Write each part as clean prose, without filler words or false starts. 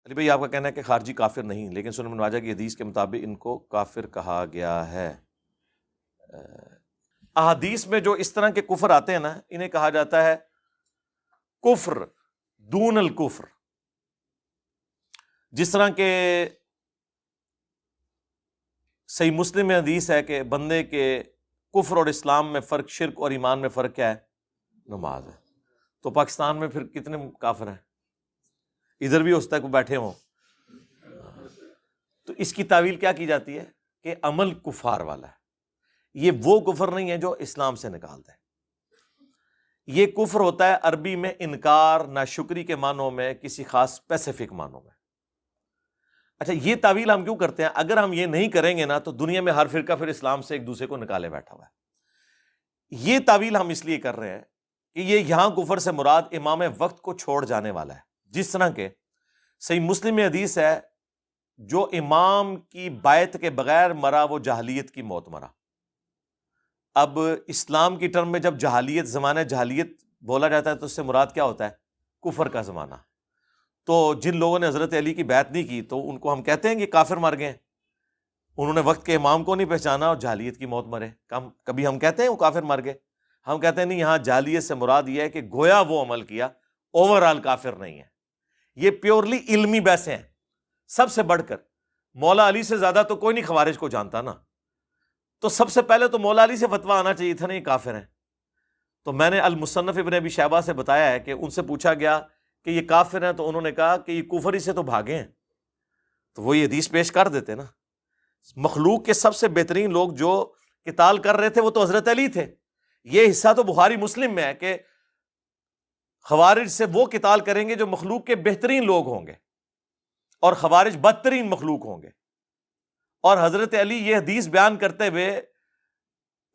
علی بھائی آپ کا کہنا ہے کہ خارجی کافر نہیں، لیکن سنن ابن ماجہ کی حدیث کے مطابق ان کو کافر کہا گیا ہے۔ احادیث میں جو اس طرح کے کفر آتے ہیں نا، انہیں کہا جاتا ہے کفر دون الکفر۔ جس طرح کہ صحیح مسلم میں حدیث ہے کہ بندے کے کفر اور اسلام میں فرق، شرک اور ایمان میں فرق کیا ہے؟ نماز ہے۔ تو پاکستان میں پھر کتنے کافر ہیں؟ ادھر بھی ہو سکتا ہے کوئی بیٹھے ہوں۔ تو اس کی تعویل کیا کی جاتی ہے کہ عمل کفار والا ہے، یہ وہ کفر نہیں ہے جو اسلام سے نکالتا ہے۔ یہ کفر ہوتا ہے عربی میں انکار، ناشکری کے معنوں میں، کسی خاص اسپیسیفک معنوں میں۔ اچھا، یہ تعویل ہم کیوں کرتے ہیں؟ اگر ہم یہ نہیں کریں گے نا تو دنیا میں ہر فرقہ پھر اسلام سے ایک دوسرے کو نکالے بیٹھا ہوا ہے۔ یہ تعویل ہم اس لیے کر رہے ہیں کہ یہ یہاں کفر سے مراد امام وقت کو چھوڑ جانے والا ہے۔ جس طرح کے صحیح مسلم میں حدیث ہے جو امام کی بیعت کے بغیر مرا وہ جاہلیت کی موت مرا۔ اب اسلام کی ٹرم میں جب جاہلیت، زمانہ جاہلیت بولا جاتا ہے تو اس سے مراد کیا ہوتا ہے؟ کفر کا زمانہ۔ تو جن لوگوں نے حضرت علی کی بیعت نہیں کی تو ان کو ہم کہتے ہیں کہ کافر مر گئے، انہوں نے وقت کے امام کو نہیں پہچانا اور جاہلیت کی موت مرے۔ کبھی ہم کہتے ہیں وہ کافر مر گئے؟ ہم کہتے ہیں نہیں، یہاں جاہلیت سے مراد یہ ہے کہ گویا وہ عمل کیا، اوور آل کافر نہیں ہے۔ یہ پیورلی علمی بحثیں ہیں۔ سب سے بڑھ کر مولا علی سے زیادہ تو کوئی نہیں خوارج کو جانتا نا، تو سب سے پہلے تو مولا علی سے فتویٰ آنا چاہیے تھا، نہیں کافر ہیں۔ تو میں نے المصنف ابن ابی شیبہ سے بتایا ہے کہ ان سے پوچھا گیا کہ یہ کافر ہیں، تو انہوں نے کہا کہ یہ کفر ہی سے تو بھاگے ہیں، تو وہ یہ حدیث پیش کر دیتے نا۔ مخلوق کے سب سے بہترین لوگ جو قتال کر رہے تھے وہ تو حضرت علی تھے۔ یہ حصہ تو بخاری مسلم میں ہے کہ خوارج سے وہ قتال کریں گے جو مخلوق کے بہترین لوگ ہوں گے، اور خوارج بدترین مخلوق ہوں گے۔ اور حضرت علی یہ حدیث بیان کرتے ہوئے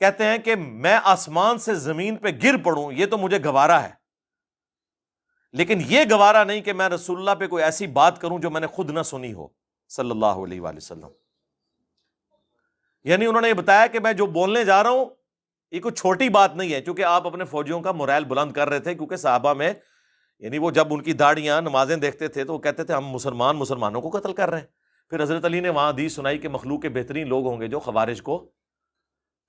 کہتے ہیں کہ میں آسمان سے زمین پہ گر پڑوں یہ تو مجھے گوارا ہے، لیکن یہ گوارا نہیں کہ میں رسول اللہ پہ کوئی ایسی بات کروں جو میں نے خود نہ سنی ہو صلی اللہ علیہ وآلہ وسلم۔ یعنی انہوں نے یہ بتایا کہ میں جو بولنے جا رہا ہوں یہ کوئی چھوٹی بات نہیں ہے، کیونکہ آپ اپنے فوجیوں کا مورائل بلند کر رہے تھے، کیونکہ صحابہ میں یعنی وہ جب ان کی داڑیاں نمازیں دیکھتے تھے تو وہ کہتے تھے ہم مسلمانوں کو قتل کر رہے ہیں۔ پھر حضرت علی نے وہاں حدیث سنائی کہ مخلوق کے بہترین لوگ ہوں گے جو خوارج کو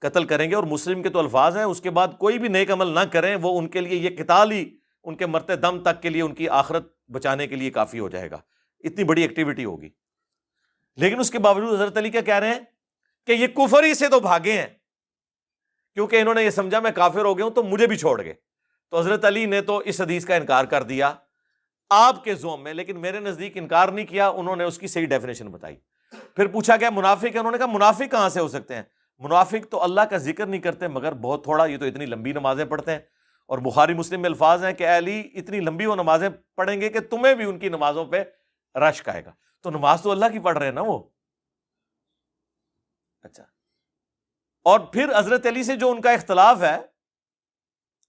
قتل کریں گے، اور مسلم کے تو الفاظ ہیں اس کے بعد کوئی بھی نیک عمل نہ کریں وہ ان کے لیے یہ قتال ہی ان کے مرتے دم تک کے لیے، ان کی آخرت بچانے کے لیے کافی ہو جائے گا، اتنی بڑی ایکٹیویٹی ہوگی۔ لیکن اس کے باوجود حضرت علی کیا کہہ رہے ہیں کہ یہ کفر ہی سے تو بھاگے ہیں، کیونکہ انہوں نے یہ سمجھا میں کافر ہو گیا ہوں تو مجھے بھی چھوڑ گئے۔ تو حضرت علی نے تو اس حدیث کا انکار کر دیا آپ کے ذوم میں، لیکن میرے نزدیک انکار نہیں کیا، انہوں نے اس کی صحیح ڈیفینیشن بتائی۔ پھر پوچھا گیا منافق ہے، انہوں نے کہا منافق کہاں سے ہو سکتے ہیں؟ منافق تو اللہ کا ذکر نہیں کرتے مگر بہت تھوڑا، یہ تو اتنی لمبی نمازیں پڑھتے ہیں۔ اور بخاری مسلم میں الفاظ ہیں کہ اے علی اتنی لمبی وہ نمازیں پڑھیں گے کہ تمہیں بھی ان کی نمازوں پہ رشک آئے گا۔ تو نماز تو اللہ کی پڑھ رہے ہیں نا وہ۔ اچھا، اور پھر حضرت علی سے جو ان کا اختلاف ہے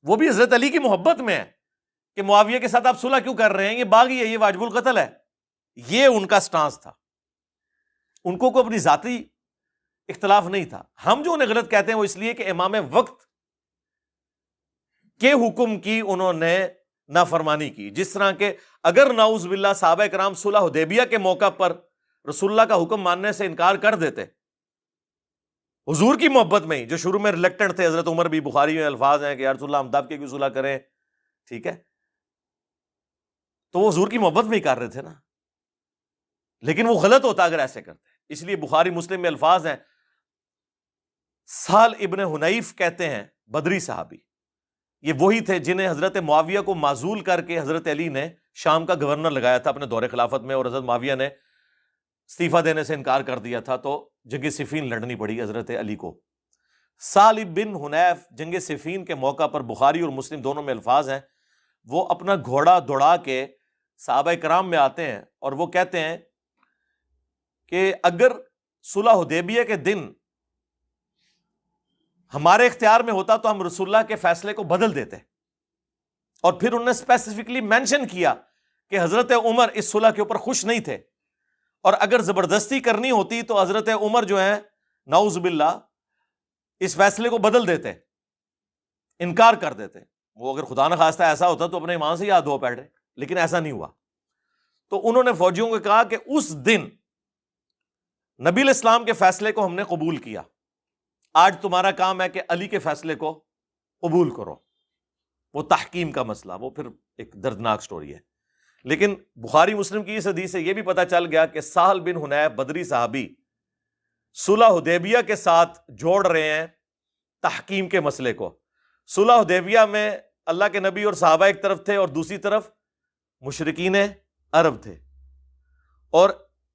وہ بھی حضرت علی کی محبت میں ہے کہ معاویہ کے ساتھ آپ صلح کیوں کر رہے ہیں، یہ باغی ہے، یہ واجب القتل ہے۔ یہ ان کا سٹانس تھا، ان کو کوئی اپنی ذاتی اختلاف نہیں تھا۔ ہم جو انہیں غلط کہتے ہیں وہ اس لیے کہ امام وقت کے حکم کی انہوں نے نافرمانی کی۔ جس طرح کہ اگر نعوذ باللہ صحابہ کرام صلح حدیبیہ کے موقع پر رسول اللہ کا حکم ماننے سے انکار کر دیتے حضور کی محبت میں ہی، جو شروع میں ریلیکٹنٹ تھے، حضرت عمر بھی، بخاری میں الفاظ ہیں کہ یا رسول اللہ ہم دب کے کیوں صلح کریں، ٹھیک ہے، تو وہ حضور کی محبت میں ہی کر رہے تھے نا، لیکن وہ غلط ہوتا اگر ایسے کرتے۔ اس لیے بخاری مسلم میں الفاظ ہیں، سہل ابن حنیف کہتے ہیں بدری صحابی، یہ وہی تھے جنہیں حضرت معاویہ کو معزول کر کے حضرت علی نے شام کا گورنر لگایا تھا اپنے دور خلافت میں، اور حضرت معاویہ نے استعفیٰ دینے سے انکار کر دیا تھا، تو جنگ صفین لڑنی پڑی حضرت علی کو۔ سہل بن حنیف جنگ صفین کے موقع پر بخاری اور مسلم دونوں میں الفاظ ہیں، وہ اپنا گھوڑا دوڑا کے صحابہ کرام میں آتے ہیں اور وہ کہتے ہیں کہ اگر صلح حدیبیہ کے دن ہمارے اختیار میں ہوتا تو ہم رسول اللہ کے فیصلے کو بدل دیتے، اور پھر انہوں نے اسپیسیفکلی مینشن کیا کہ حضرت عمر اس صلح کے اوپر خوش نہیں تھے، اور اگر زبردستی کرنی ہوتی تو حضرت عمر جو ہیں نعوذ باللہ اس فیصلے کو بدل دیتے، انکار کر دیتے۔ وہ اگر خدا نخواستہ ایسا ہوتا تو اپنے ایمان سے یاد ہو بیٹھے، لیکن ایسا نہیں ہوا۔ تو انہوں نے فوجیوں کو کہا کہ اس دن نبی علیہ السلام کے فیصلے کو ہم نے قبول کیا، آج تمہارا کام ہے کہ علی کے فیصلے کو قبول کرو۔ وہ تحکیم کا مسئلہ، وہ پھر ایک دردناک سٹوری ہے۔ لیکن بخاری مسلم کی اس حدیث سے یہ بھی پتہ چل گیا کہ سہل بن حنیف بدری صحابی صلح حدیبیہ کے ساتھ جوڑ رہے ہیں تحکیم کے مسئلے کو۔ صلح حدیبیہ میں اللہ کے نبی اور صحابہ ایک طرف تھے اور دوسری طرف مشرکین عرب تھے، اور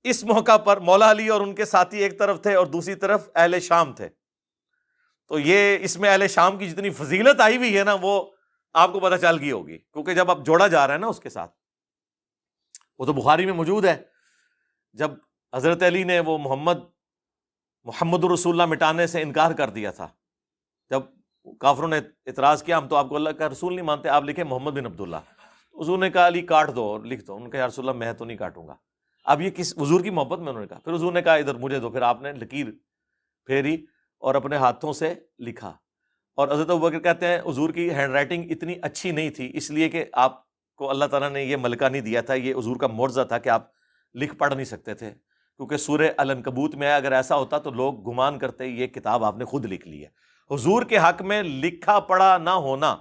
اس موقع پر مولا علی اور ان کے ساتھی ایک طرف تھے اور دوسری طرف اہل شام تھے۔ تو یہ اس میں اہل شام کی جتنی فضیلت آئی ہوئی ہے نا، وہ آپ کو پتہ چل گئی ہوگی، کیونکہ جب اب جوڑا جا رہا ہے نا اس کے ساتھ، وہ تو بخاری میں موجود ہے، جب حضرت علی نے وہ محمد رسول اللہ مٹانے سے انکار کر دیا تھا، جب کافروں نے اعتراض کیا ہم تو آپ کو اللہ کا رسول نہیں مانتے، آپ لکھیں محمد بن عبداللہ، حضور نے کہا علی کاٹ دو اور لکھ دو، انہوں نے کہا یا رسول اللہ میں تو نہیں کاٹوں گا۔ اب یہ کس حضور کی محبت میں انہوں نے کہا، پھر حضور نے کہا ادھر مجھے دو، پھر آپ نے لکیر پھیری اور اپنے ہاتھوں سے لکھا۔ اور حضرت ابوبکر کہتے ہیں حضور کی ہینڈ رائٹنگ اتنی اچھی نہیں تھی، اس لیے کہ آپ کو اللہ تعالیٰ نے یہ ملکہ نہیں دیا تھا، یہ حضور کا معجزہ تھا کہ آپ لکھ پڑھ نہیں سکتے تھے، کیونکہ سورہ العنکبوت میں اگر ایسا ہوتا تو لوگ گمان کرتے یہ کتاب آپ نے خود لکھ لی ہے۔ حضور کے حق میں لکھا پڑھا نہ ہونا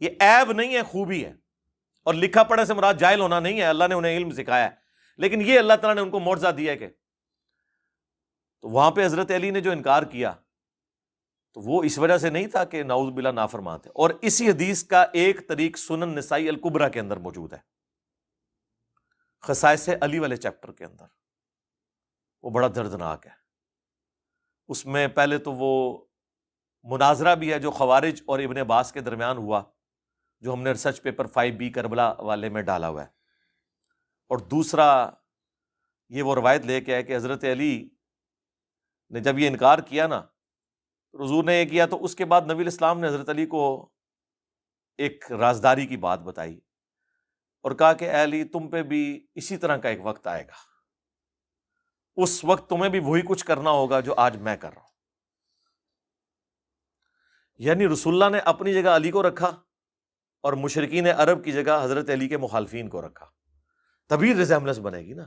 یہ عیب نہیں ہے، خوبی ہے، اور لکھا پڑھے سے مراد جاہل ہونا نہیں ہے، اللہ نے انہیں علم سکھایا ہے، لیکن یہ اللہ تعالیٰ نے ان کو معجزہ دیا ہے کہ تو وہاں پہ حضرت علی نے جو انکار کیا تو وہ اس وجہ سے نہیں تھا کہ نعوذ باللہ نافرمان تھے۔ اور اسی حدیث کا ایک طریق سنن نسائی الکبریٰ کے اندر موجود ہے، خصائص علی والے چیپٹر کے اندر، وہ بڑا دردناک ہے۔ اس میں پہلے تو وہ مناظرہ بھی ہے جو خوارج اور ابن عباس کے درمیان ہوا، جو ہم نے ریسرچ پیپر 5B کربلا والے میں ڈالا ہوا ہے، اور دوسرا یہ وہ روایت لے کے ہے کہ حضرت علی نے جب یہ انکار کیا نا، حضور نے یہ کیا تو اس کے بعد نبی علیہ السلام نے حضرت علی کو ایک رازداری کی بات بتائی اور کہا کہ اے علی تم پہ بھی اسی طرح کا ایک وقت آئے گا، اس وقت تمہیں بھی وہی کچھ کرنا ہوگا جو آج میں کر رہا ہوں۔ یعنی رسول اللہ نے اپنی جگہ علی کو رکھا اور مشرکین عرب کی جگہ حضرت علی کے مخالفین کو رکھا، تبھی ریزیمبلنس بنے گی نا۔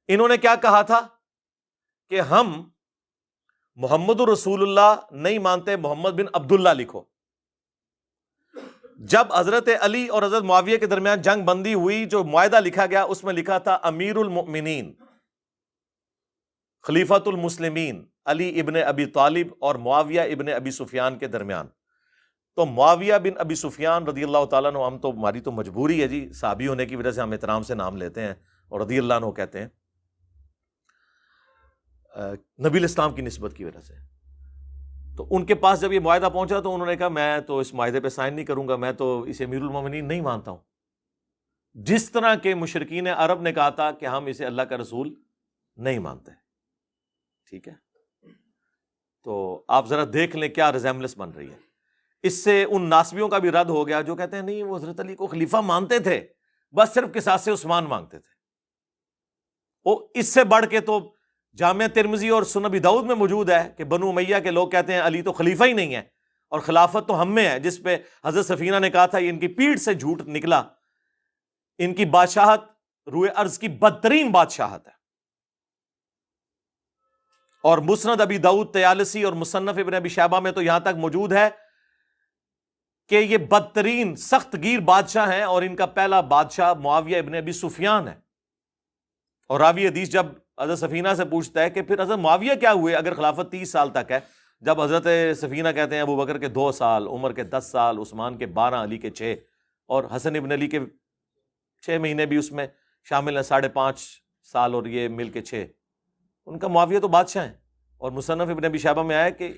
انہوں نے کیا کہا تھا کہ ہم محمد رسول اللہ نہیں مانتے، محمد بن عبداللہ لکھو۔ جب حضرت علی اور حضرت معاویہ کے درمیان جنگ بندی ہوئی، جو معاہدہ لکھا گیا اس میں لکھا تھا امیر المؤمنین خلیفۃ المسلمین علی ابن ابی طالب اور معاویہ ابن ابی سفیان کے درمیان۔ تو معاویہ بن ابی سفیان رضی اللہ تعالیٰ عنہ، ہم تو ہماری تو مجبوری ہے جی، صحابی ہونے کی وجہ سے ہم احترام سے نام لیتے ہیں اور رضی اللہ عنہ کہتے ہیں، نبی علیہ السلام کی نسبت کی وجہ سے۔ تو ان کے پاس جب یہ معاہدہ پہنچا تو انہوں نے کہا میں تو اس معاہدے پہ سائن نہیں کروں گا، میں تو اسے امیر المومنین نہیں مانتا ہوں، جس طرح کے مشرکین عرب نے کہا تھا کہ ہم اسے اللہ کا رسول نہیں مانتے۔ ٹھیک ہے، تو آپ ذرا دیکھ لیں کیا ریزیمبلنس بن رہی ہے۔ اس سے ان ناسبیوں کا بھی رد ہو گیا جو کہتے ہیں نہیں وہ حضرت علی کو خلیفہ مانتے تھے، بس صرف قصاص عثمان مانگتے تھے۔ وہ اس سے بڑھ کے تو جامعہ ترمذی اور سنن ابی داؤد میں موجود ہے کہ بنو امیہ کے لوگ کہتے ہیں علی تو خلیفہ ہی نہیں ہے اور خلافت تو ہم میں ہے، جس پہ حضرت سفینہ نے کہا تھا یہ ان کی پیٹھ سے جھوٹ نکلا، ان کی بادشاہت روئے ارض کی بدترین بادشاہت ہے۔ اور مسند ابی داؤد طیالسی اور مصنف ابن ابی شیبہ میں تو یہاں تک موجود ہے کہ یہ بدترین سخت گیر بادشاہ ہیں، اور ان کا پہلا بادشاہ معاویہ ابن ابی سفیان ہے۔ اور راوی حدیث جب حضرت سفینہ سے پوچھتا ہے کہ پھر حضرت معاویہ کیا ہوئے اگر خلافت 30 سال تک ہے، جب حضرت سفینہ کہتے ہیں ابو بکر کے 2 سال، عمر کے 10 سال، عثمان کے 12، علی کے 6، اور حسن ابن علی کے 6 مہینے بھی اس میں شامل ہیں، 5.5 سال، اور یہ مل کے 6۔ ان کا معاویہ تو بادشاہ ہیں، اور مصنف ابن ابی شیبہ میں آیا کہ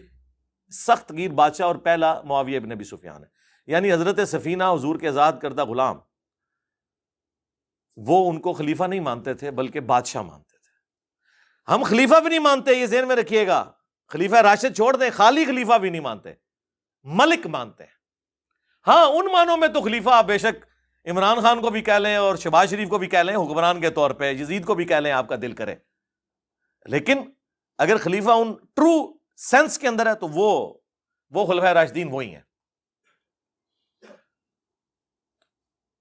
سخت گیر بادشاہ اور پہلا معاویہ ابن ابی سفیان ہے۔ یعنی حضرت سفینہ حضور کے آزاد کردہ غلام، وہ ان کو خلیفہ نہیں مانتے تھے بلکہ بادشاہ مانتے تھے۔ ہم خلیفہ بھی نہیں مانتے، یہ ذہن میں رکھیے گا، خلیفہ راشد چھوڑ دیں، خالی خلیفہ بھی نہیں مانتے، ملک مانتے ہیں۔ ہاں ان معنوں میں تو خلیفہ آپ بے شک عمران خان کو بھی کہہ لیں اور شہباز شریف کو بھی کہہ لیں حکمران کے طور پہ، یزید کو بھی کہہ لیں آپ کا دل کرے، لیکن اگر خلیفہ ان ٹرو سینس کے اندر ہے تو وہ خلفائے راشدین وہی ہیں۔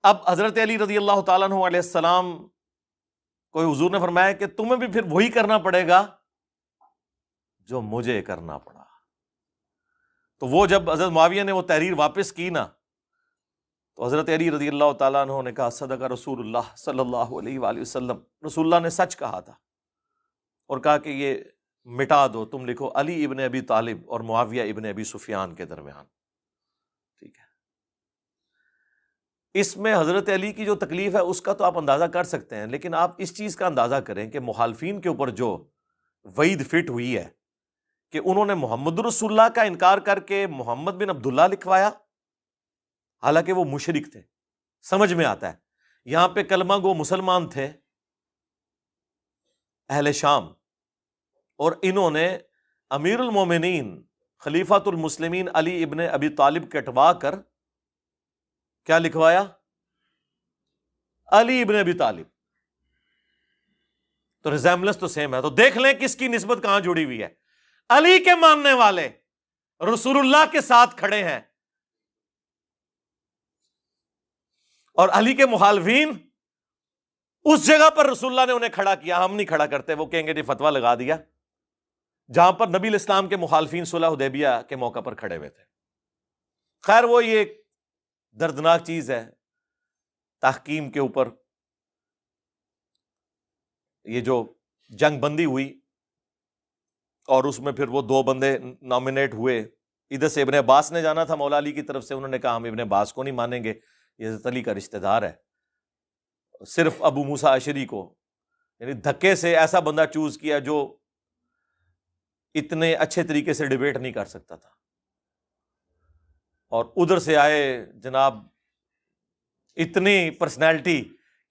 اب حضرت علی رضی اللہ تعالیٰ عنہ علیہ السلام کو حضور نے فرمایا کہ تمہیں بھی پھر وہی کرنا پڑے گا جو مجھے کرنا پڑا. تو وہ جب حضرت معاویہ نے وہ تحریر واپس کی نا تو حضرت علی رضی اللہ تعالیٰ عنہ نے کہا صدق رسول اللہ صلی اللہ علیہ وآلہ وسلم، رسول اللہ نے سچ کہا تھا. اور کہا کہ یہ مٹا دو، تم لکھو علی ابن ابی طالب اور معاویہ ابن ابی سفیان کے درمیان. ٹھیک ہے، اس میں حضرت علی کی جو تکلیف ہے اس کا تو آپ اندازہ کر سکتے ہیں، لیکن آپ اس چیز کا اندازہ کریں کہ مخالفین کے اوپر جو وعید فٹ ہوئی ہے کہ انہوں نے محمد رسول اللہ کا انکار کر کے محمد بن عبداللہ لکھوایا، حالانکہ وہ مشرک تھے. سمجھ میں آتا ہے، یہاں پہ کلمہ گو مسلمان تھے اہل شام، اور انہوں نے امیر المومنین خلیفۃ المسلمین علی ابن ابی طالب کٹوا کر کیا لکھوایا؟ علی ابن ابی طالب. تو ریزیمبلنس تو سیم ہے. تو دیکھ لیں کس کی نسبت کہاں جڑی ہوئی ہے. علی کے ماننے والے رسول اللہ کے ساتھ کھڑے ہیں، اور علی کے مخالفین اس جگہ پر رسول اللہ نے انہیں کھڑا کیا. ہم نہیں کھڑا کرتے، وہ کہیں گے جی فتویٰ لگا دیا، جہاں پر نبی الاسلام کے مخالفین صلح حدیبیہ کے موقع پر کھڑے ہوئے تھے. خیر وہ یہ ایک دردناک چیز ہے تحکیم کے اوپر. یہ جو جنگ بندی ہوئی اور اس میں پھر وہ 2 بندے نامینیٹ ہوئے. ادھر سے ابن عباس نے جانا تھا مولا علی کی طرف سے، انہوں نے کہا ہم ابن عباس کو نہیں مانیں گے، یہ حضرت علی کا رشتہ دار ہے. صرف ابو موسیٰ اشعری کو یعنی دھکے سے ایسا بندہ چوز کیا جو اتنے اچھے طریقے سے ڈیبیٹ نہیں کر سکتا تھا. اور ادھر سے آئے جناب اتنی پرسنالٹی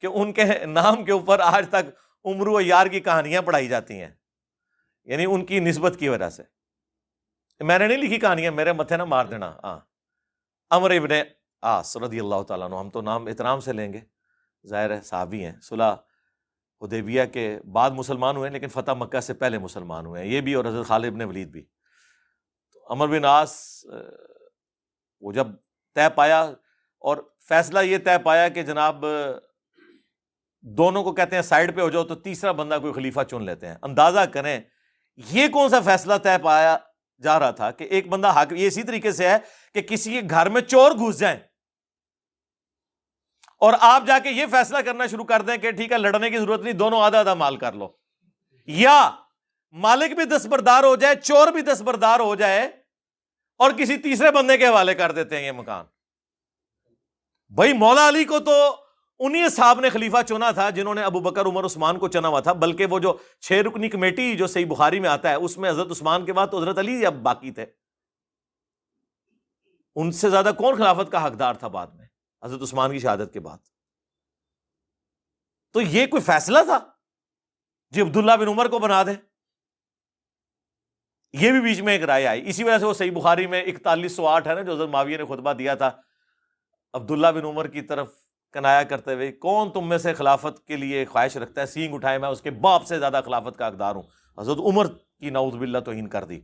کہ ان کے نام کے اوپر آج تک عمرو و یار کی کہانیاں پڑھائی جاتی ہیں، یعنی ان کی نسبت کی وجہ سے. میں نے نہیں لکھی کہانیاں، میرے متھے نہ مار دینا. عمر ابن عاص رضی اللہ تعالیٰ عنہ، ہم تو نام احترام سے لیں گے، ظاہر ہے صحابی ہیں، صلح حدیبیہ کے بعد مسلمان ہوئے لیکن فتح مکہ سے پہلے مسلمان ہوئے ہیں، یہ بھی اور حضرت خالد بن ولید بھی. تو عمر بن عاص وہ جب طے پایا اور فیصلہ یہ طے پایا کہ جناب دونوں کو کہتے ہیں سائڈ پہ ہو جاؤ، تو تیسرا بندہ کوئی خلیفہ چن لیتے ہیں. اندازہ کریں یہ کون سا فیصلہ طے پایا جا رہا تھا کہ ایک بندہ حاکم. یہ اسی طریقے سے ہے کہ کسی کے گھر میں چور گھس جائیں اور آپ جا کے یہ فیصلہ کرنا شروع کر دیں کہ ٹھیک ہے لڑنے کی ضرورت نہیں، دونوں آدھا آدھا مال کر لو، یا مالک بھی دستبردار ہو جائے، چور بھی دستبردار ہو جائے اور کسی تیسرے بندے کے حوالے کر دیتے ہیں یہ مکان. بھائی مولا علی کو تو انہی صاحب نے خلیفہ چنا تھا جنہوں نے ابو بکر عمر عثمان کو چنا ہوا تھا، بلکہ وہ جو 6 رکنی کمیٹی جو صحیح بخاری میں آتا ہے اس میں حضرت عثمان کے بعد تو حضرت علی اب باقی تھے. ان سے زیادہ کون خلافت کا حقدار تھا بعد میں حضرت عثمان کی شہادت کے بعد؟ تو یہ کوئی فیصلہ تھا جی عبداللہ بن عمر کو بنا دیں؟ یہ بھی بیچ میں ایک رائے آئی. اسی وجہ سے وہ صحیح بخاری میں 4108 ہے نا جو حضرت معاویہ نے خطبہ دیا تھا عبداللہ بن عمر کی طرف کنایا کرتے ہوئے، کون تم میں سے خلافت کے لیے خواہش رکھتا ہے، سینگ اٹھائے، میں اس کے باپ سے زیادہ خلافت کا حقدار ہوں. حضرت عمر کی نعوذ باللہ توہین کر دی.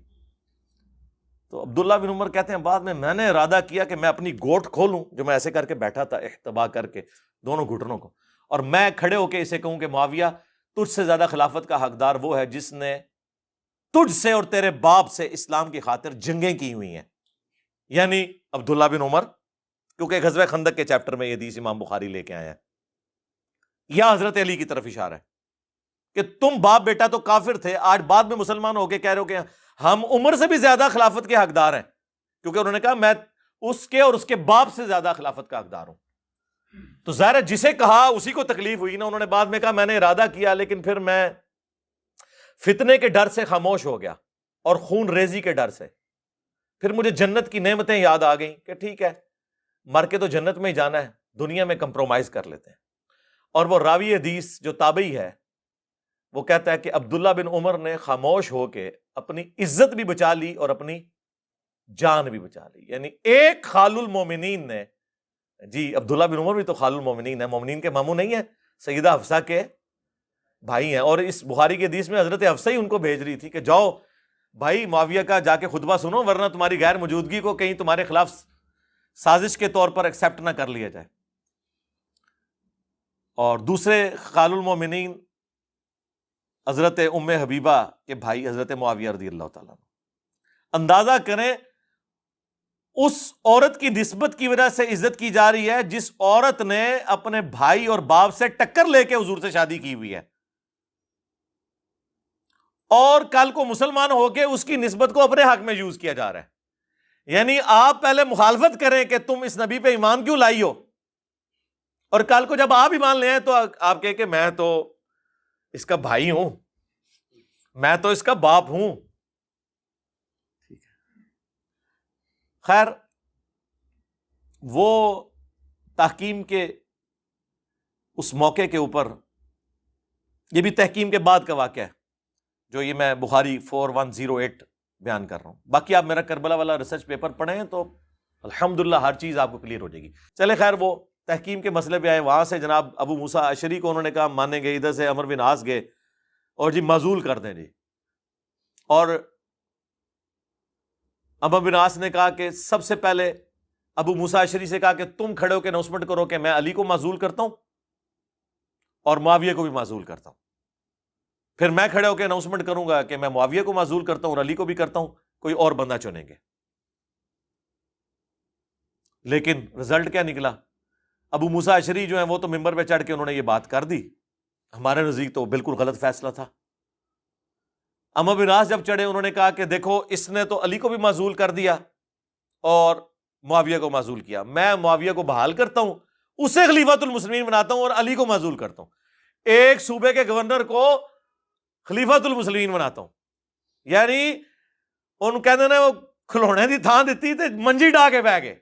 تو عبداللہ بن عمر کہتے ہیں بعد میں نے ارادہ کیا کہ میں اپنی گوٹ کھولوں، جو میں ایسے کر کے بیٹھا تھا احتبا کر کے دونوں گھٹنوں کو، اور میں کھڑے ہو کے اسے کہوں کہ معاویہ تجھ سے زیادہ خلافت کا حقدار وہ ہے جس نے تجھ سے اور تیرے باپ سے اسلام کی خاطر جنگیں کی ہوئی ہیں، یعنی عبداللہ بن عمر، کیونکہ غزوہ خندق کے چیپٹر میں یہ حدیث امام بخاری لے کے آیا ہے. یا حضرت علی کی طرف اشارہ ہے کہ تم باپ بیٹا تو کافر تھے، آج بعد میں مسلمان ہو کے کہہ رہے ہو کہ ہم عمر سے بھی زیادہ خلافت کے حقدار ہیں، کیونکہ انہوں نے کہا میں اس کے اور اس کے باپ سے زیادہ خلافت کا حقدار ہوں. تو ظاہر ہے جسے کہا اسی کو تکلیف ہوئی نا. انہوں نے بعد میں کہا میں نے ارادہ کیا لیکن پھر میں فتنے کے ڈر سے خاموش ہو گیا اور خون ریزی کے ڈر سے. پھر مجھے جنت کی نعمتیں یاد آ گئیں کہ ٹھیک ہے مر کے تو جنت میں ہی جانا ہے، دنیا میں کمپرومائز کر لیتے ہیں. اور وہ راوی حدیث جو تابعی ہے وہ کہتا ہے کہ عبداللہ بن عمر نے خاموش ہو کے اپنی عزت بھی بچا لی اور اپنی جان بھی بچا لی. یعنی ایک خال المومنین نے، جی عبداللہ بن عمر بھی تو خال المومنین ہے، مومنین کے ماموں نہیں ہیں، سیدہ حفصہ کے بھائی ہیں. اور اس بخاری کے حدیث میں حضرت حفصہ ہی ان کو بھیج رہی تھی کہ جاؤ بھائی معاویہ کا جا کے خطبہ سنو، ورنہ تمہاری غیر موجودگی کو کہیں تمہارے خلاف سازش کے طور پر ایکسیپٹ نہ کر لیا جائے. اور دوسرے خال المومنین حضرت ام حبیبہ کے بھائی حضرت معاویہ رضی اللہ تعالیٰ عنہ. اندازہ کریں اس عورت کی نسبت کی وجہ سے عزت کی جا رہی ہے جس عورت نے اپنے بھائی اور باپ سے ٹکر لے کے حضور سے شادی کی ہوئی ہے، اور کل کو مسلمان ہو کے اس کی نسبت کو اپنے حق میں یوز کیا جا رہا ہے. یعنی آپ پہلے مخالفت کریں کہ تم اس نبی پہ ایمان کیوں لائی ہو، اور کل کو جب آپ ایمان لے آئیں تو آپ کہیں کہ میں تو اس کا بھائی ہوں، میں تو اس کا باپ ہوں. خیر، وہ تحکیم کے اس موقع کے اوپر، یہ بھی تحکیم کے بعد کا واقعہ ہے جو یہ میں بخاری 4108 بیان کر رہا ہوں. باقی آپ میرا کربلا والا ریسرچ پیپر پڑھیں تو الحمدللہ ہر چیز آپ کو کلیئر ہو جائے گی. چلے خیر، وہ تحکیم کے مسئلے پہ آئے. وہاں سے جناب ابو موسیٰ اشعری کو انہوں نے کہا مانیں گے، ادھر سے عمرو بن عاص گئے اور جی معزول کر دیں جی. اور عمرو بن عاص نے کہا کہ سب سے پہلے ابو موسیٰ اشعری سے کہا کہ تم کھڑے ہو کے اناؤنسمنٹ کرو کہ میں علی کو معزول کرتا ہوں اور معاویہ کو بھی معزول کرتا ہوں. پھر میں کھڑے ہو کے اناؤنسمنٹ کروں گا کہ میں معاویہ کو معزول کرتا ہوں اور علی کو بھی کرتا ہوں، کوئی اور بندہ چنیں گے. لیکن رزلٹ کیا نکلا؟ ابو موسیٰ اشعری جو ہیں وہ تو ممبر پہ چڑھ کے انہوں نے یہ بات کر دی. ہمارے نزدیک تو بالکل غلط فیصلہ تھا. عمرو بن عاص جب چڑھے انہوں نے کہا کہ دیکھو اس نے تو علی کو بھی معزول کر دیا اور معاویہ کو معزول کیا، میں معاویہ کو بحال کرتا ہوں، اسے خلیفۃ المسلمین بناتا ہوں اور علی کو معزول کرتا ہوں. ایک صوبے کے گورنر کو خلیفۃ المسلمین بناتا ہوں. یعنی ان کہتے ہیں وہ کھلونے دی تھان دیتی تے منجی ڈا کے بہ گئے.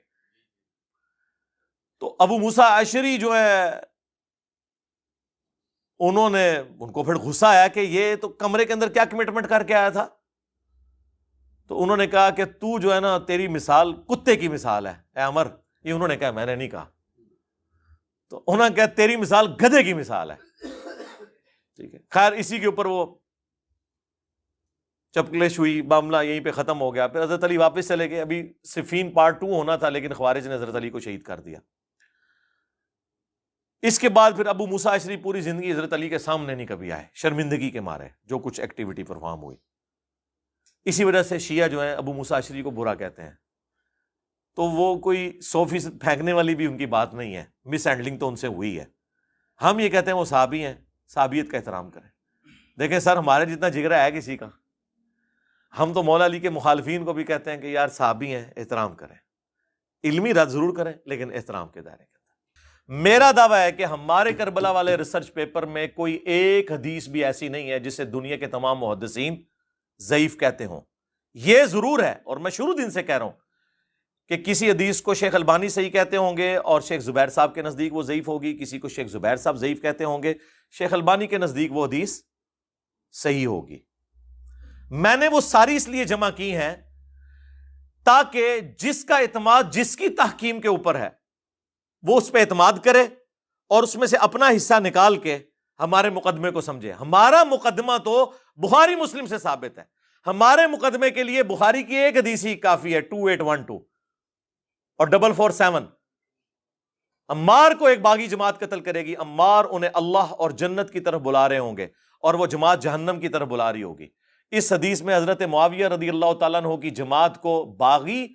تو ابو موسیٰ اشعری جو ہے انہوں نے، ان کو پھر غصہ آیا کہ یہ تو کمرے کے اندر کیا کمٹمنٹ کر کے آیا تھا. تو انہوں نے کہا کہ تو جو ہے نا تیری مثال کتے کی مثال ہے اے عمر. یہ انہوں نے کہا، میں نے نہیں کہا. تو انہوں نے کہا تیری مثال گدھے کی مثال ہے. ٹھیک ہے، خیر اسی کے اوپر وہ چپکلش ہوئی، معاملہ یہیں پہ ختم ہو گیا. پھر حضرت علی واپس چلے گئے. ابھی صفین پارٹ 2 ہونا تھا لیکن خوارج نے حضرت علی کو شہید کر دیا. اس کے بعد پھر ابو موسیٰ اشعری پوری زندگی حضرت علی کے سامنے نہیں کبھی آئے، شرمندگی کے مارے جو کچھ ایکٹیویٹی پرفارم ہوئی. اسی وجہ سے شیعہ جو ہیں ابو موسیٰ اشعری کو برا کہتے ہیں. تو وہ کوئی 100% پھینکنے والی بھی ان کی بات نہیں ہے، مس ہینڈلنگ تو ان سے ہوئی ہے. ہم یہ کہتے ہیں وہ صحابی ہیں، صحابیت کا احترام کریں. دیکھیں سر، ہمارے جتنا جگرا ہے کسی کا؟ ہم تو مولا علی کے مخالفین کو بھی کہتے ہیں کہ یار صحابی ہیں، احترام کریں. علمی رد ضرور کریں لیکن احترام کے دائرے کے اندر. میرا دعویٰ ہے کہ ہمارے کربلا والے ریسرچ پیپر میں کوئی ایک حدیث بھی ایسی نہیں ہے جسے دنیا کے تمام محدثین ضعیف کہتے ہوں. یہ ضرور ہے، اور میں شروع دن سے کہہ رہا ہوں کہ کسی حدیث کو شیخ البانی صحیح کہتے ہوں گے اور شیخ زبیر صاحب کے نزدیک وہ ضعیف ہوگی، کسی کو شیخ زبیر صاحب ضعیف کہتے ہوں گے، شیخ البانی کے نزدیک وہ حدیث صحیح ہوگی. میں نے وہ ساری اس لیے جمع کی ہیں تاکہ جس کا اعتماد جس کی تحکیم کے اوپر ہے وہ اس پہ اعتماد کرے اور اس میں سے اپنا حصہ نکال کے ہمارے مقدمے کو سمجھے. ہمارا مقدمہ تو بخاری مسلم سے ثابت ہے. ہمارے مقدمے کے لیے بخاری کی ایک حدیث ہی کافی ہے، 2812 اور 447. عمار کو ایک باغی جماعت قتل کرے گی، عمار انہیں اللہ اور جنت کی طرف بلا رہے ہوں گے اور وہ جماعت جہنم کی طرف بلا رہی ہوگی. اس حدیث میں حضرت معاویہ رضی اللہ تعالیٰ عنہ کی جماعت کو باغی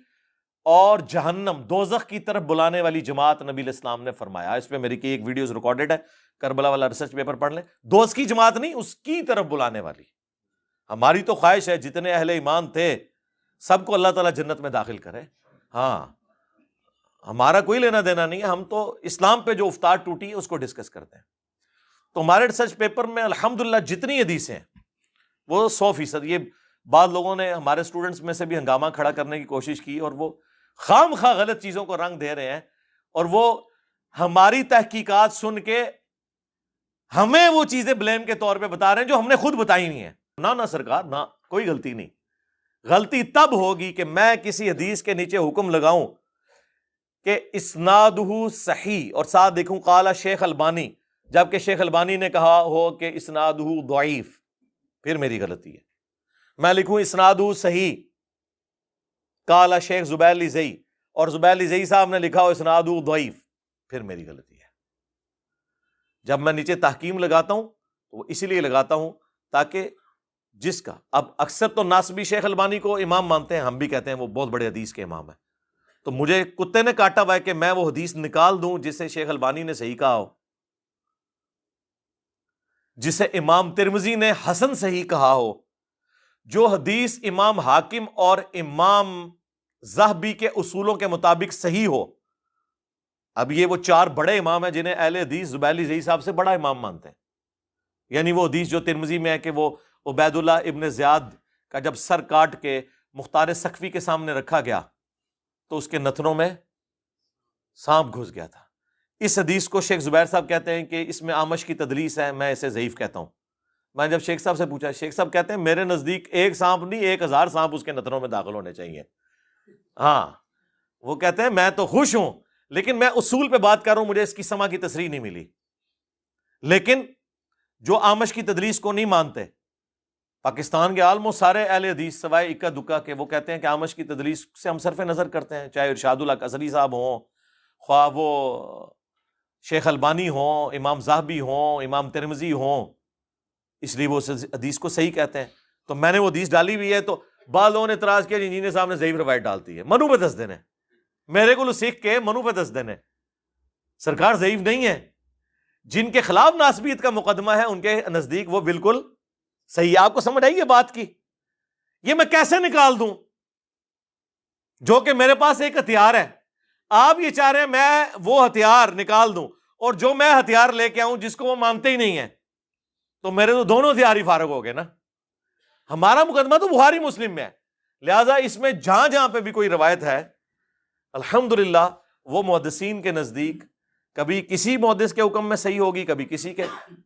اور جہنم دوزخ کی طرف بلانے والی جماعت نبی الاسلام نے فرمایا. اس پہ میری کی ایک ویڈیوز ریکارڈڈ ہے، کربلا والا ریسرچ پیپر پڑھ لیں. دوست کی جماعت نہیں، اس کی طرف بلانے والی. ہماری تو خواہش ہے جتنے اہل ایمان تھے سب کو اللہ تعالیٰ جنت میں داخل کرے. ہاں، ہمارا کوئی لینا دینا نہیں ہے، ہم تو اسلام پہ جو افطار ٹوٹی ہے اس کو ڈسکس کرتے ہیں. تو ہمارے ریسرچ پیپر میں الحمدللہ جتنی حدیثیں ہیں وہ 100%. یہ بعض لوگوں نے ہمارے اسٹوڈنٹس میں سے بھی ہنگامہ کھڑا کرنے کی کوشش کی اور وہ خام خواہ غلط چیزوں کو رنگ دے رہے ہیں اور وہ ہماری تحقیقات سن کے ہمیں وہ چیزیں بلیم کے طور پہ بتا رہے ہیں جو ہم نے خود بتائی نہیں ہیں. نہ سرکار، نہ، کوئی غلطی نہیں. غلطی تب ہوگی کہ میں کسی حدیث کے نیچے حکم لگاؤں کہ اسنادہ صحیح اور ساتھ دیکھوں قال شیخ البانی، جبکہ شیخ البانی نے کہا ہو کہ اسنادہ ضعیف، پھر میری غلطی ہے. میں لکھوں اسنادہ صحیح قال شیخ زبیر لزئی اور زبیر لزئی صاحب نے لکھا ہو اسنادہ ضعیف، پھر میری غلطی ہے. جب میں نیچے تحکیم لگاتا ہوں تو وہ اسی لیے لگاتا ہوں تاکہ جس کا اب اکثر تو ناصبی شیخ البانی کو امام مانتے ہیں، ہم بھی کہتے ہیں وہ بہت بڑے حدیث کے امام ہیں، تو مجھے کتے نے کاٹا ہوا ہے کہ میں وہ حدیث نکال دوں جسے شیخ البانی نے صحیح کہا ہو، جسے امام ترمذی نے حسن صحیح کہا ہو، جو حدیث امام حاکم اور امام ذہبی کے اصولوں کے مطابق صحیح ہو۔ اب یہ وہ چار بڑے امام ہیں جنہیں اہل حدیث زبیلی زئی صاحب سے بڑا امام مانتے ہیں، یعنی وہ حدیث جو ترمذی میں ہے کہ وہ عبید اللہ ابن زیاد کا جب سر کاٹ کے مختار سقفی کے سامنے رکھا گیا تو اس کے نتنوں میں سانپ گھس گیا تھا۔ اس حدیث کو شیخ زبیر صاحب کہتے ہیں کہ اس میں آمش کی تدلیس ہے، میں اسے ضعیف کہتا ہوں۔ میں جب شیخ صاحب سے پوچھا، شیخ صاحب کہتے ہیں میرے نزدیک ایک سانپ نہیں 1000 سانپ اس کے نتنوں میں داخل ہونے چاہیے۔ ہاں وہ کہتے ہیں میں تو خوش ہوں، لیکن میں اصول پہ بات کر رہا ہوں، مجھے اس کی سما کی تصریح نہیں ملی۔ لیکن جو آمش کی تدلیس کو نہیں مانتے، پاکستان کے عالم و سارے اہل حدیث سوائے اکا دکا کے، وہ کہتے ہیں کہ آمش کی تدلیس سے ہم صرف نظر کرتے ہیں، چاہے ارشاد اللہ قصری صاحب ہوں، خواہ وہ شیخ البانی ہوں، امام ذہبی ہوں، امام ترمذی ہوں، اس لیے وہ حدیث کو صحیح کہتے ہیں۔ تو میں نے وہ حدیث ڈالی ہوئی ہے، تو بعض لوگوں نے اعتراض کیا انجینئر صاحب نے ضعیف روایت ڈالتی ہے، منو پہ دس دینے، میرے کو سیکھ کے منو پہ دس دینے، سرکار ضعیف نہیں ہے، جن کے خلاف ناسبیت کا مقدمہ ہے ان کے نزدیک وہ بالکل صحیح۔ آپ کو سمجھ آئی یہ بات کی؟ یہ میں کیسے نکال دوں جو کہ میرے پاس ایک ہتھیار ہے؟ آپ یہ چاہ رہے ہیں میں وہ ہتھیار نکال دوں، اور جو میں ہتھیار لے کے آؤں جس کو وہ مانتے ہی نہیں ہیں، تو میرے تو دونوں ہتھیار ہی فارغ ہو گئے نا۔ ہمارا مقدمہ تو بخاری مسلم میں ہے، لہذا اس میں جہاں جہاں پہ بھی کوئی روایت ہے الحمدللہ وہ محدثین کے نزدیک کبھی کسی محدث کے حکم میں صحیح ہوگی، کبھی کسی کے،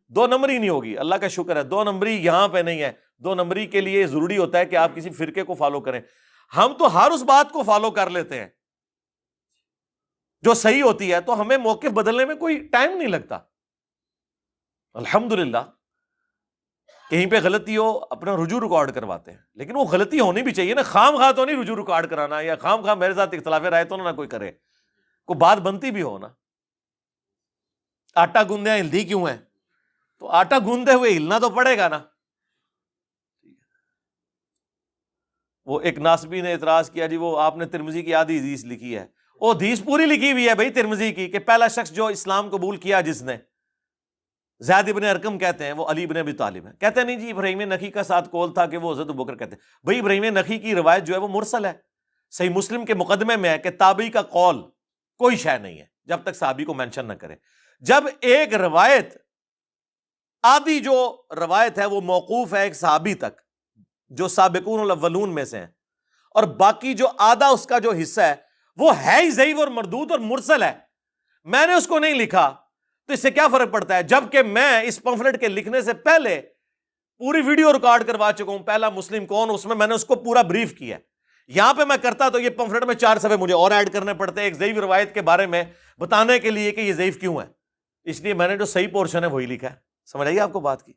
دو نمبری نہیں ہوگی۔ اللہ کا شکر ہے دو نمبری یہاں پہ نہیں ہے۔ دو نمبری کے لیے ضروری ہوتا ہے کہ آپ کسی فرقے کو فالو کریں، ہم تو ہر اس بات کو فالو کر لیتے ہیں جو صحیح ہوتی ہے، تو ہمیں موقف بدلنے میں کوئی ٹائم نہیں لگتا الحمدللہ۔ کہیں پہ غلطی ہو اپنا رجوع ریکارڈ کرواتے ہیں، لیکن وہ غلطی ہونی بھی چاہیے نا، خام خواہ تو نہیں رجوع ریکارڈ کرانا، یا خام خواہ میرے ساتھ اختلاف رائے تو نہ کوئی کرے، کوئی بات بنتی بھی ہو نا۔ آٹا گوندے ہلدی کیوں ہے؟ تو آٹا گوندے ہوئے ہلنا تو پڑے گا نا۔ وہ ایک ناسبی نے اعتراض کیا، جی وہ آپ نے ترمذی کی آدھی حدیث لکھی ہے، وہ حدیث پوری لکھی ہوئی ہے بھائی ترمذی کی، کہ پہلا شخص جو اسلام قبول کیا جس نے، زید ابن ارقم کہتے ہیں وہ علی ابن ابی طالب ہے، کہتے ہیں نہیں جی ابراہیم نخعی کا ساتھ قول تھا کہ وہ حضرت ابوبکر کہتے ہیں۔ بھائی ابراہیم نخعی کی روایت جو ہے وہ مرسل ہے، صحیح مسلم کے مقدمے میں ہے کہ تابعی کا قول کوئی شے نہیں ہے جب تک صحابی کو مینشن نہ کرے۔ جب ایک روایت آدھی جو روایت ہے وہ موقوف ہے ایک صحابی تک جو سابقون الاولون میں سے ہیں، اور باقی جو آدھا اس کا جو حصہ ہے وہ ہے ہی ضعیف اور مردود اور مرسل ہے، میں نے اس کو نہیں لکھا، تو اس سے کیا فرق پڑتا ہے؟ جبکہ میں اس پمفلٹ کے لکھنے سے پہلے پوری ویڈیو ریکارڈ کروا چکا ہوں، پہلا مسلم کون، اس میں نے اس کو پورا بریف کیا ہے۔ یہاں پہ میں کرتا تو یہ پمفلٹ میں 4 صفحے مجھے اور ایڈ کرنے پڑتے ایک ضعیف روایت کے بارے میں بتانے کے لیے کہ یہ ضعیف کیوں ہے، اس لیے میں نے جو صحیح پورشن ہے وہی لکھا ہے۔ سمجھ آئیے آپ کو بات کی؟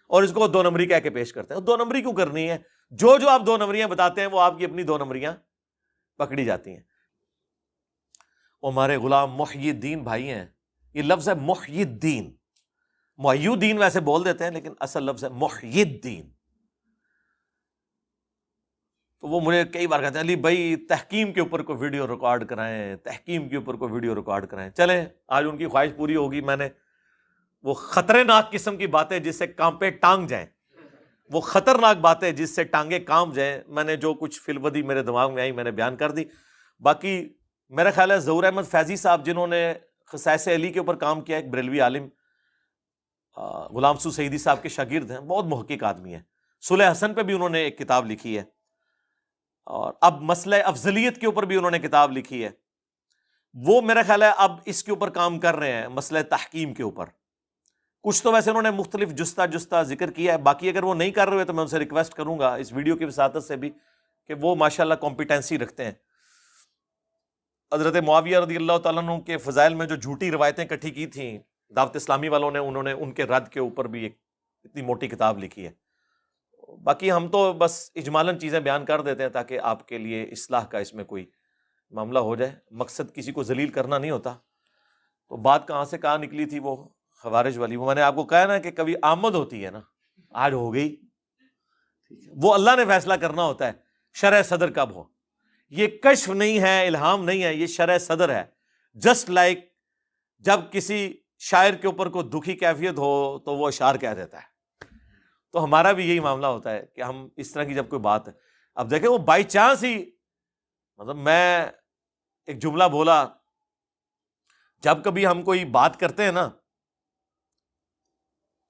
اور اس کو 2 نمبری کہہ کے پیش کرتے ہیں۔ 2 نمبری کیوں کرنی ہے؟ جو آپ 2 نمبریاں بتاتے ہیں وہ آپ کی اپنی 2 نمبریاں پکڑی جاتی ہیں۔ ہمارے غلام محی الدین بھائی ہیں، یہ لفظ ہے محی الدین، محی الدین ویسے بول دیتے ہیں لیکن اصل لفظ ہے محی الدین۔ تو وہ مجھے کئی بار کہتے ہیں علی بھائی تحکیم کے اوپر کوئی ویڈیو ریکارڈ کرائیں، تحکیم کے اوپر کوئی ویڈیو ریکارڈ کرائیں۔ چلیں آج ان کی خواہش پوری ہوگی۔ میں نے وہ خطرناک قسم کی باتیں جس سے کانپے ٹانگ جائیں، وہ خطرناک باتیں جس سے ٹانگیں کانپ جائیں، میں نے جو کچھ فی الودی میرے دماغ میں آئی میں نے بیان کر دی۔ باقی میرا خیال ہے ظہور احمد فیضی صاحب جنہوں نے خصائص علی کے اوپر کام کیا، ایک بریلوی عالم، غلام سو سعیدی صاحب کے شاگرد ہیں، بہت محقق آدمی ہیں۔ صلح حسن پہ بھی انہوں نے ایک کتاب لکھی ہے، اور اب مسئلہ افضلیت کے اوپر بھی انہوں نے کتاب لکھی ہے۔ وہ میرا خیال ہے اب اس کے اوپر کام کر رہے ہیں، مسئلہ تحکیم کے اوپر۔ کچھ تو ویسے انہوں نے مختلف جستہ ذکر کیا ہے، باقی اگر وہ نہیں کر رہے تو میں ان سے ریکویسٹ کروں گا اس ویڈیو کی وساطت سے بھی کہ وہ ماشاءاللہ کمپیٹنسی رکھتے ہیں۔ حضرت معاویہ رضی اللہ تعالیٰ عنہ کے فضائل میں جو جھوٹی روایتیں اکٹھی کی تھیں دعوت اسلامی والوں نے، انہوں نے ان کے رد کے اوپر بھی ایک اتنی موٹی کتاب لکھی ہے۔ باقی ہم تو بس اجمالاً چیزیں بیان کر دیتے ہیں تاکہ آپ کے لیے اصلاح کا اس میں کوئی معاملہ ہو جائے، مقصد کسی کو ذلیل کرنا نہیں ہوتا۔ تو بات کہاں سے کہاں نکلی تھی وہ خوارج والی، وہ میں نے آپ کو کہا نا کہ کبھی آمد ہوتی ہے نا، آج ہو گئی، وہ اللہ نے فیصلہ کرنا ہوتا ہے شرح صدر کب ہو. یہ کشف نہیں ہے، الہام نہیں ہے، یہ شرح صدر ہے. جسٹ لائک جب کسی شاعر کے اوپر کوئی دکھی کیفیت ہو تو وہ اشعار کہہ دیتا ہے، تو ہمارا بھی یہی معاملہ ہوتا ہے کہ ہم اس طرح کی جب کوئی بات ہے، اب دیکھیں وہ بائی چانس ہی، مطلب میں ایک جملہ بولا، جب کبھی ہم کوئی بات کرتے ہیں نا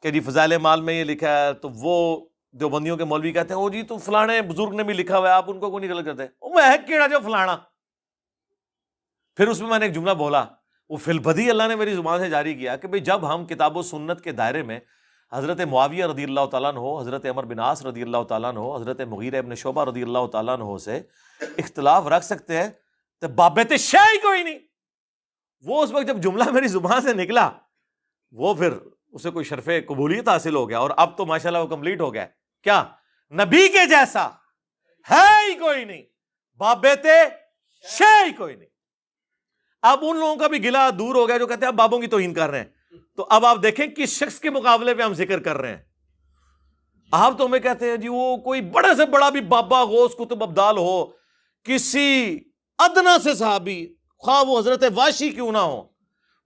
کہ جی فضائل مال میں یہ لکھا ہے، تو وہ دیوبندیوں کے مولوی کہتے ہیں او جی تو فلانے بزرگ نے بھی لکھا ہوا ہے، آپ ان کو کوئی نہیں غلط کرتے، وہ ہے کیڑا جو فلانا. پھر اس میں نے ایک جملہ بولا، وہ فی البدی اللہ نے میری زبان سے جاری کیا کہ بھئی جب ہم کتاب و سنت کے دائرے میں حضرت معاویہ رضی اللہ تعالیٰ عنہ، حضرت عمر بن عاص رضی اللہ تعالیٰ عنہ، حضرت مغیرہ ابن شعبہ رضی اللہ تعالیٰ عنہ سے اختلاف رکھ سکتے ہیں تو بابت شے ہی کوئی نہیں. وہ اس وقت جب جملہ میری زبان سے نکلا، وہ پھر اسے کوئی شرف قبولیت حاصل ہو گیا، اور اب تو ماشاءاللہ وہ کمپلیٹ ہو گیا. کیا؟ نبی کے جیسا ہے ہی کوئی نہیں، بابت شے ہی کوئی نہیں. اب ان لوگوں کا بھی گلا دور ہو گیا جو کہتے ہیں اب بابوں کی توہین کر رہے ہیں. تو اب آپ دیکھیں کس شخص کے مقابلے پہ ہم ذکر کر رہے ہیں. آپ تو ہمیں کہتے ہیں جی وہ کوئی بڑے سے بڑا بھی بابا غوث قطب ابدال ہو، کسی ادنا سے صحابی، خواہ وہ حضرت واشی کیوں نہ ہو،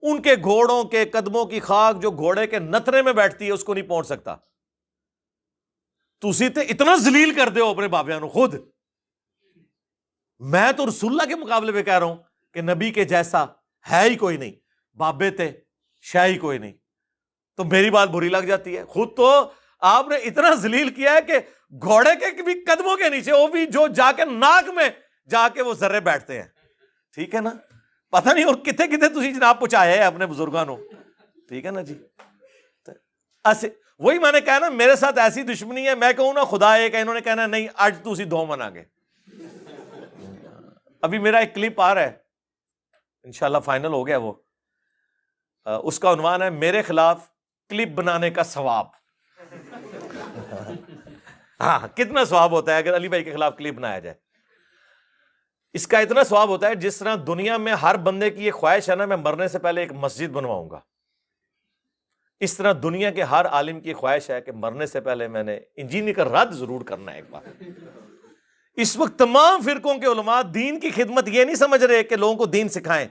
ان کے گھوڑوں کے قدموں کی خاک جو گھوڑے کے نترے میں بیٹھتی ہے اس کو نہیں پہنچ سکتا. تسی تے اتنا ذلیل کر دے ہو اپنے بابیاں نو خود. میں تو رسول اللہ کے مقابلے پہ کہہ رہا ہوں کہ نبی کے جیسا ہے ہی کوئی نہیں، بابے تے شے ہی کوئی نہیں. تو میری بات بری لگ جاتی ہے. خود تو آپ نے اتنا ذلیل کیا ہے کہ گھوڑے کے بھی قدموں کے نیچے، وہ بھی جو جا کے ناک میں جا کے وہ ذرے بیٹھتے ہیں. ٹھیک ہے نا؟ پتہ نہیں اور کتنے کتنے تسی جناب پہنچایا ہے اپنے بزرگاں نو. ٹھیک ہے نا جی؟ وہی میں نے کہا نا، میرے ساتھ ایسی دشمنی ہے، میں کہوں نا خدا ایک ہے، انہوں نے کہنا نہیں آج تسی دو منا گے. ابھی میرا ایک کلپ آ رہا ہے، انشاءاللہ فائنل ہو گیا وہ، اس کا عنوان ہے میرے خلاف کلپ بنانے کا ثواب. ہاں کتنا ثواب ہوتا ہے اگر علی بھائی کے خلاف کلپ بنایا جائے. اس کا اتنا ثواب ہوتا ہے جس طرح دنیا میں ہر بندے کی یہ خواہش ہے نا میں مرنے سے پہلے ایک مسجد بنواؤں گا، اس طرح دنیا کے ہر عالم کی خواہش ہے کہ مرنے سے پہلے میں نے انجینئر کا رد ضرور کرنا ہے ایک بار. اس وقت تمام فرقوں کے علماء دین کی خدمت یہ نہیں سمجھ رہے کہ لوگوں کو دین سکھائیں،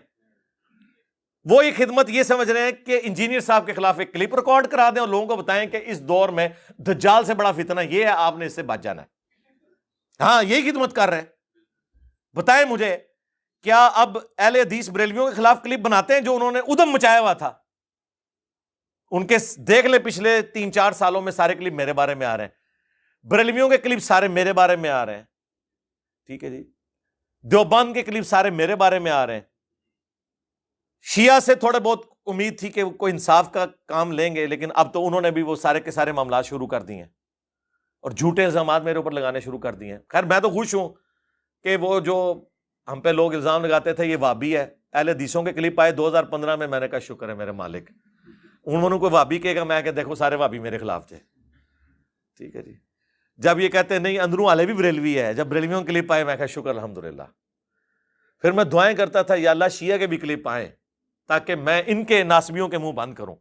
وہ یہ خدمت یہ سمجھ رہے ہیں کہ انجینئر صاحب کے خلاف ایک کلپ ریکارڈ کرا دیں اور لوگوں کو بتائیں کہ اس دور میں دجال سے بڑا فتنہ یہ ہے، آپ نے اس سے بچ جانا ہے. ہاں یہی خدمت کر رہے ہیں. بتائیں مجھے کیا اب اہل حدیث بریلویوں کے خلاف کلپ بناتے ہیں جو انہوں نے ادھم مچایا ہوا تھا؟ ان کے دیکھ لے پچھلے 3-4 سالوں میں سارے کلپ میرے بارے میں آ رہے ہیں، بریلویوں کے کلپ سارے میرے بارے میں آ رہے ہیں. ٹھیک ہے جی؟ دیوبند کے کلپ سارے میرے بارے میں آ رہے ہیں. شیعہ سے تھوڑے بہت امید تھی کہ وہ کوئی انصاف کا کام لیں گے، لیکن اب تو انہوں نے بھی وہ سارے کے سارے معاملات شروع کر دیے ہیں اور جھوٹے الزامات میرے اوپر لگانے شروع کر دیے ہیں. خیر میں تو خوش ہوں کہ وہ جو ہم پہ لوگ الزام لگاتے تھے یہ وابی ہے، اہل حدیثوں کے کلپ آئے 2015 میں نے کہا شکر ہے میرے مالک، انہوں نے کوئی وابی کہے گا میں کہ دیکھو سارے وابی میرے خلاف تھے. ٹھیک ہے جی؟ جب یہ کہتے ہیں نہیں اندروں والے بھی بریلوی ہے، جب بریلویوں کے کلپ آئے میں کہا شکر الحمدللہ. پھر میں دعائیں کرتا تھا یا اللہ شیعہ کے بھی کلپ آئیں تاکہ میں ان کے ناسبیوں کے منہ بند کروں.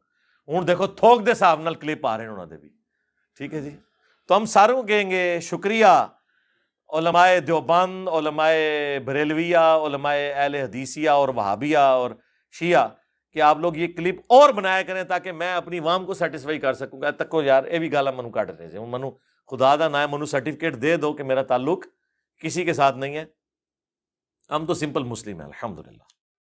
ہوں دیکھو تھوک دے صاحب نال کلپ آ رہے ہیں انہوں نے بھی. ٹھیک ہے جی؟ تو ہم ساروں کو کہیں گے شکریہ علماء دیوبند، علماء بریلویہ، علماء اہل حدیثیہ اور وہابیہ اور شیعہ کہ آپ لوگ یہ کلپ اور بنایا کریں تاکہ میں اپنی عوام کو سیٹسفائی کر سکوں گا. تکو یار یہ بھی گالا منو کٹ رہے ہیں، منو خدا دا نہ ہے، منو سرٹیفکیٹ دے دو کہ میرا تعلق کسی کے ساتھ نہیں ہے. ہم تو سمپل مسلم ہیں الحمدللہ.